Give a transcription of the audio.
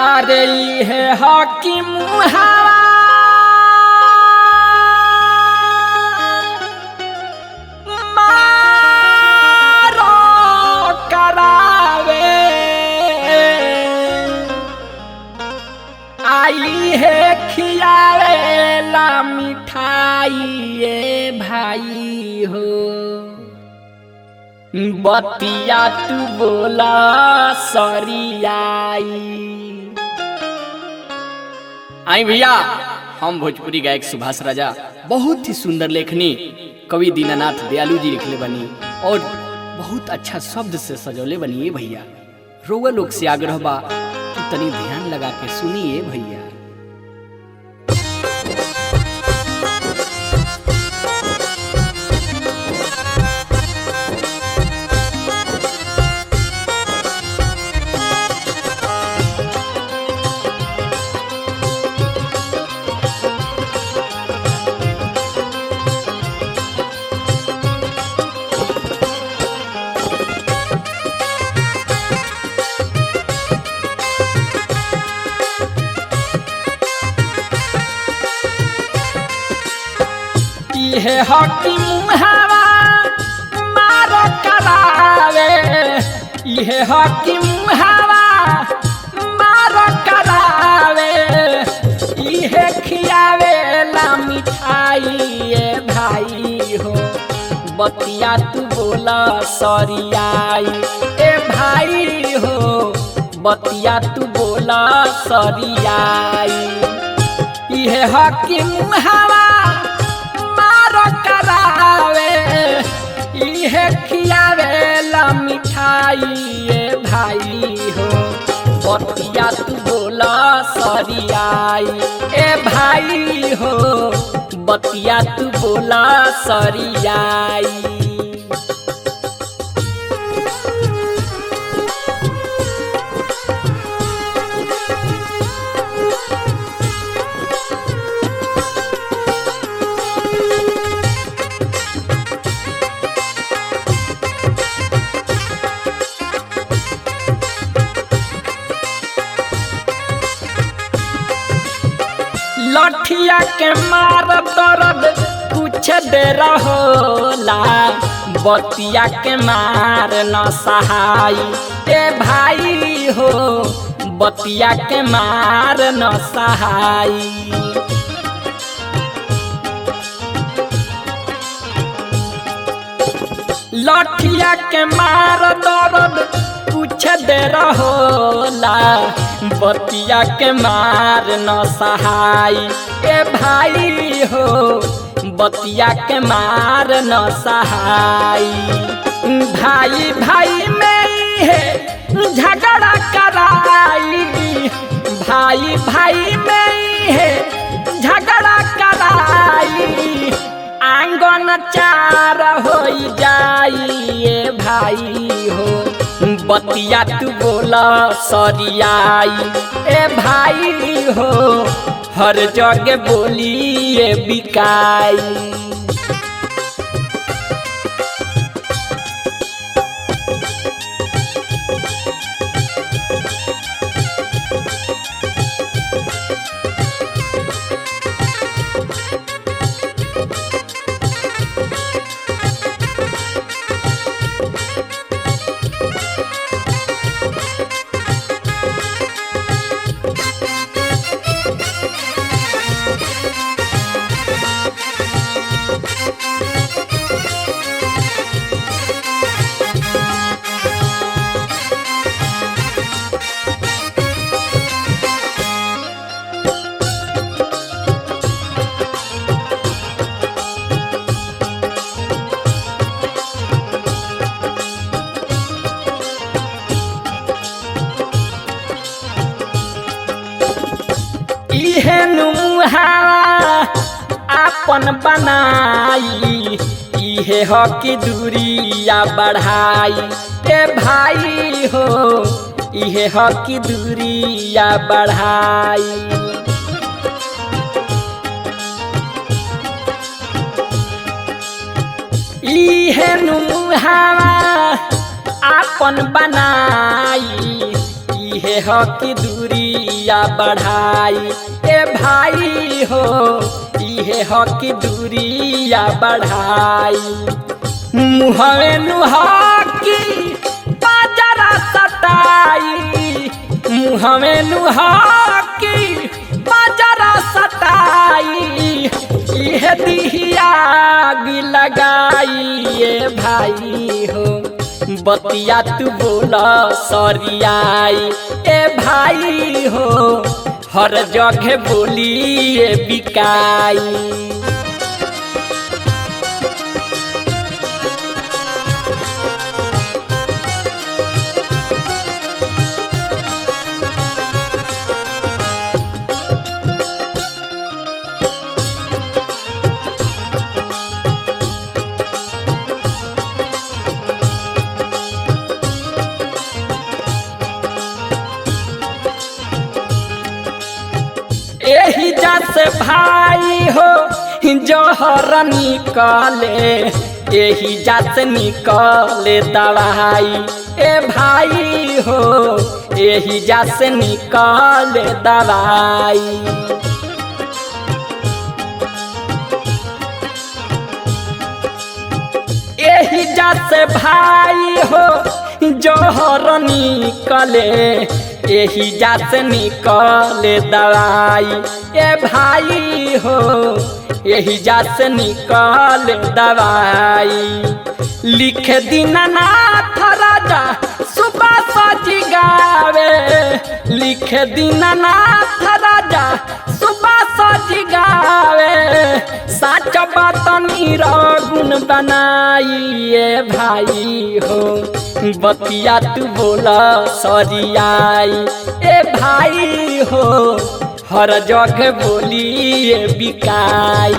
अरे ये हकीम हवा मारो करावे आई है खियावे ला मिठाई ये भाई हो बतिया तू बोला सरियाई। आई भैया हम भोजपुरी गायक सुभाष राजा बहुत ही सुंदर लेखनी कवि दीनानाथ दयालु जी लिखले बनी और बहुत अच्छा शब्द से सजौले बनी भैया। रोवा लोग से आग्रह बा कि तनी ध्यान लगा के सुनिए भैया। ये हकीम हवा मारो करावे ये हकीम हवा मारो करावे ये खियावे ला मिठाई ये भाई हो बतिया तू बोला सरियाई ए भाई हो बतिया तू बोला सरियाई। ये हकीम हवा करावे इहे खियावे ला मिठाई ये भाई हो बतिया तू बोला सरियाई ए भाई हो बतिया तू बोला सरियाई। लठिया के मार दर्द कुछ देर होला बतिया के मार न सहाई ए भाई हो बतिया के मार न सहाई। लठिया के मार दर्द कुछ देर होला बतिया के मार न सहाई ए भाई हो बतिया के मार न सहाई। भाई भाई में है झगड़ा कराई भाई भाई में है झगड़ा कराई आंगन चार हो जाई ए भाई हो बतिया तू बोला सरियाई ए भाई हो हर जगह बोली ये बिकाई। अपन बनाई इहे हकी दूरिया बढ़ाई ए भाई हो इहे हकी दूरिया बढ़ाई। इहे नुहावा अपन बनाई इहे हो कि दूरिया बढ़ाई ए भाई हो, इहे हो कि दूरिया बढ़ाई। मुहवे नुहाकी बाजरा सटाई, मुहवे नुहाकी बाजरा सटाई, इहे दिहिया गी लगाई ए भाई हो। बतिया तू बोला सरियाई ए भाई हो, हर जगह बोली ए बिकाई। एही जैसे भाई हो जहर निकले, एही जैसे निकले दवाई ए भाई हो, एही जैसे निकले दवाई। एही जैसे भाई हो जहर निकले, एही जासे निकले दवाई ए भाई हो, एही जासे निकले दवाई। लिख दीनानाथ राजा सुबह सजी गावे, लिख दीनानाथ राजा सुबह सजी गावे। साच बात निरगुण बनाई ए भाई हो, बतिया तू बोला सरियाई ए भाई हो, हर जगह बोली ए बिकाई।